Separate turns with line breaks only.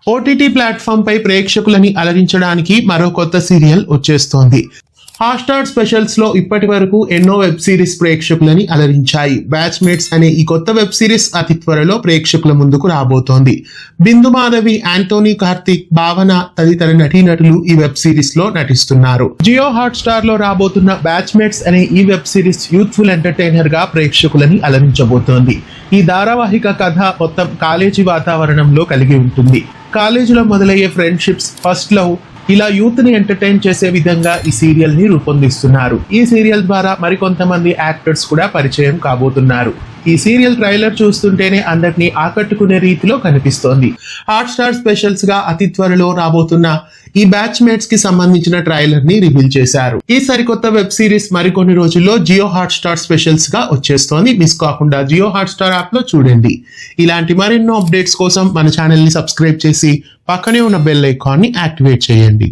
OTT platform పై ప్రేక్షకులని అలరించడానికి మరో కొత్త serial వచ్చేస్తోంది. హాట్‌స్టార్ స్పెషల్స్ లో ఇప్పటి వరకు ఎన్నో వెబ్ సిరీస్ ప్రేక్షకులని అలరించాయి. బ్యాచ్మేట్స్ అనే ఈ కొత్త వెబ్ సిరీస్ అతి త్వరలో ప్రేక్షకుల ముందుకు రాబోతోంది. బిందు మాధవి, యాంటోనీ కార్తిక్, భావన తదితర నటీనటులు ఈ వెబ్ సిరీస్ లో నటిస్తున్నారు. జియో హాట్‌స్టార్ లో రాబోతున్న బ్యాచ్మేట్స్ అనే ఈ వెబ్ సిరీస్ యూత్ఫుల్ ఎంటర్టైనర్ గా ప్రేక్షకులని అలరించబోతోంది. ఈ ధారావాహిక కథ మొత్తం కాలేజీ వాతావరణంలో కలిగి ఉంటుంది. కాలేజీలో మొదలయ్యే ఫ్రెండ్షిప్స్, ఫస్ట్ లవ్, ఇలా యూత్ ని ఎంటర్టైన్ చేసే విధంగా ఈ సీరియల్ ని రూపొందిస్తున్నారు. ఈ సీరియల్ ద్వారా మరికొంతమంది యాక్టర్స్ కూడా పరిచయం కాబోతున్నారు. ఈ సీరియల్ ట్రైలర్ చూస్తుంటేనే అందరినీ ఆకట్టుకునే రీతిలో కనిపిస్తోంది. హాట్‌స్టార్ స్పెషల్స్ గా అతి త్వరలో రాబోతున్న ఈ బ్యాచ్మేట్స్ కి సంబంధించిన ట్రైలర్ ని రివీల్ చేశారు. ఈ సరికొత్త వెబ్ సిరీస్ మరికొన్ని రోజుల్లో జియో హాట్‌స్టార్ స్పెషల్స్ గా వచ్చేస్తోంది. మిస్ కాకుండా జియో హాట్‌స్టార్ యాప్ లో చూడండి. ఇలాంటి మరెన్నో అప్డేట్స్ కోసం మన ఛానల్ ని సబ్స్క్రైబ్ చేసి పక్కనే ఉన్న బెల్ ఐకాన్ ని యాక్టివేట్ చేయండి.